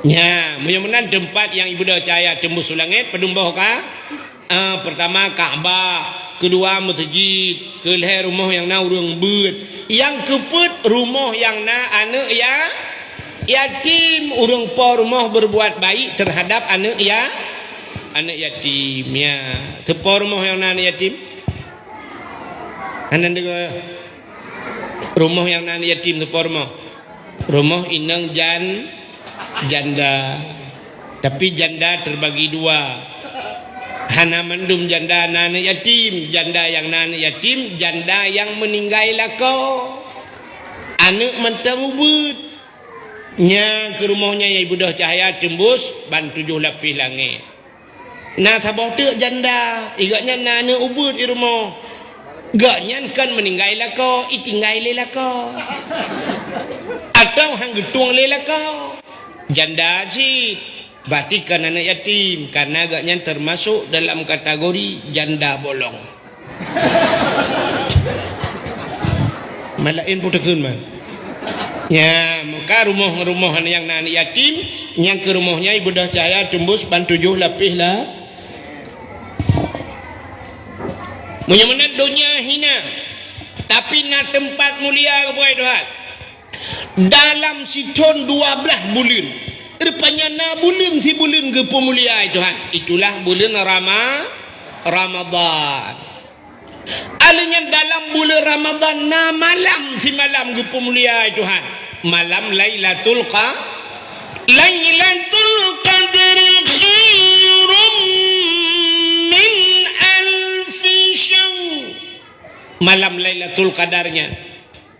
nya mudah-mudahan tempat yang ibu dah cahaya tembus langit pedumbah ka pertama Kaabah kedua masjid ke leher rumah yang na urang beut yang keput rumah yang na anak ya yatim urang po rumah berbuat baik terhadap anak yatim ya tepo rumah yang anak yatim anak rumah yang anak yatim tepo rumah inang janda tapi janda terbagi dua hana mendum janda anak yatim janda yang anak yatim janda yang meninggal lako anak mentang ubud nya ke rumahnya yang ibu dah cahaya tembus ban 7 lapis langit. Nah tabah tu janda igaknya nana ubud di rumah gaknya kan meninggal lako itinggal lelako atau hang getung lelako janda ji batikan anak yatim karena agaknya termasuk dalam kategori janda bolong. Malain putakun man. Ya, maka rumah-rumah yang anak yatim yang ke rumahnya ibu dah cahaya tembus ban 7 lapis lah. Menyamanan dunia hina tapi na tempat mulia kepada Tuhan. Dalam siton 12 bulan. Rupanya na bulan si bulan ke pemulia Tuhan. Itulah bulan Ramadan. Alanya dalam bulan Ramadan na malam si malam ke pemulia Tuhan. Malam Lailatul Qadri khairum min alfi syahr. Malam Lailatul Qadarnya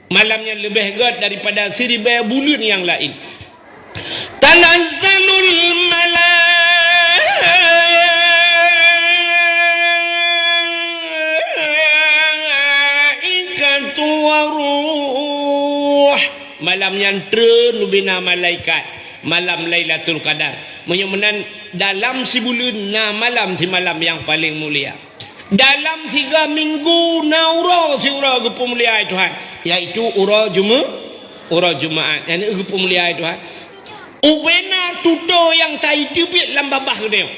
malamnya lebih hebat daripada 1000 bulan yang lain. Tanazzalul malaikatu waruh. Malamnya turun bina malaikat. Malam Lailatul Qadar. Menyamanan dalam sebulan na malam si malam yang paling mulia. Dalam 3 minggu na ura si ura ke pemulia Tuhan. Iaitu ura Jumaat. Yang ini ke pemulia Tuhan. Ubena tuto yang tai tibit lam babah dia.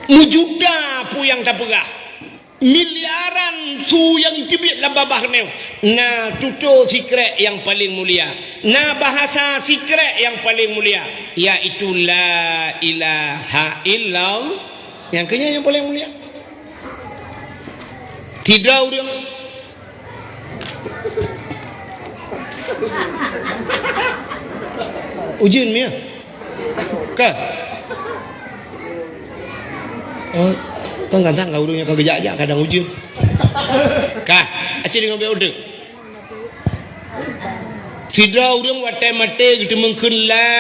Mujuda pu yang tak pegah. Miliaran su yang tibit lam babah dia. Na tuto sikret yang paling mulia. Na bahasa sikret yang paling mulia. Iaitu la ilaha illallah. Yang kenya yang paling mulia. Tidak dia. Ujian mia. Ka. Oh, kau kata kau urungnya kau gejak-gejak kadang ujian. Ka, acik dengan be order. Tidak urung watai mate gitu mungkin la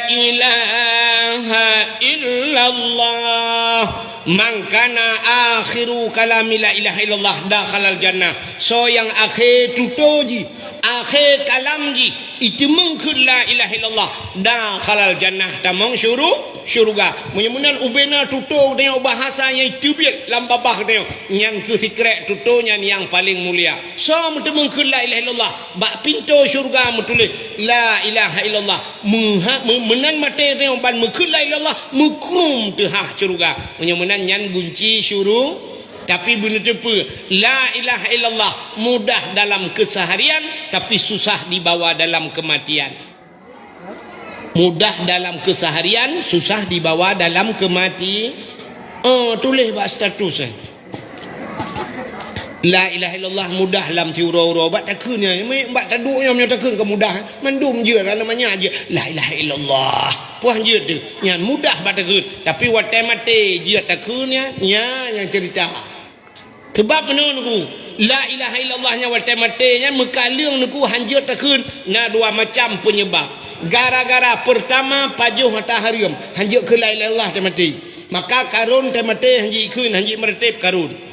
ilaha illallah. Man kana akhiru kalami la ilaha illallah dakhalal jannah. So yang akhir tutoji, akhir kalamji itu mungkin la ilaha illallah dakhalal jannah tamang syurga. Menyemunan ubena tuto dengan bahasa yang itu biar lambabah dia yang ke fikret tutonya yang paling mulia. So mungkin la ilaha illallah bak pintu syurga mutulis la ilaha illallah menan mate dengan ban mungkin la ilaha illallah mukrum tehah syurga. Menyemunan yang kunci syurga. Tapi benar tepa la ilaha illallah mudah dalam keseharian tapi susah dibawa dalam kematian. Mudah dalam keseharian susah dibawa dalam kematian. Tulis bak status la ilaha illallah mudah dalam tiura-ura bak takunnya bak taduknya punya takun kemudah mandum je namanya aja la ilaha illallah puah je tu yang mudah bak takun tapi watai mate je takunnya yang cerita. Sebab mana nuku la ilaha illallahnya watai matenya mekaling nuku hanjir takun na dua macam penyebab. Gara-gara pertama pajuh mataharium hanjir ke la ilaha illallah mati. Maka karun mati hanjir kun hanjir meretip karun.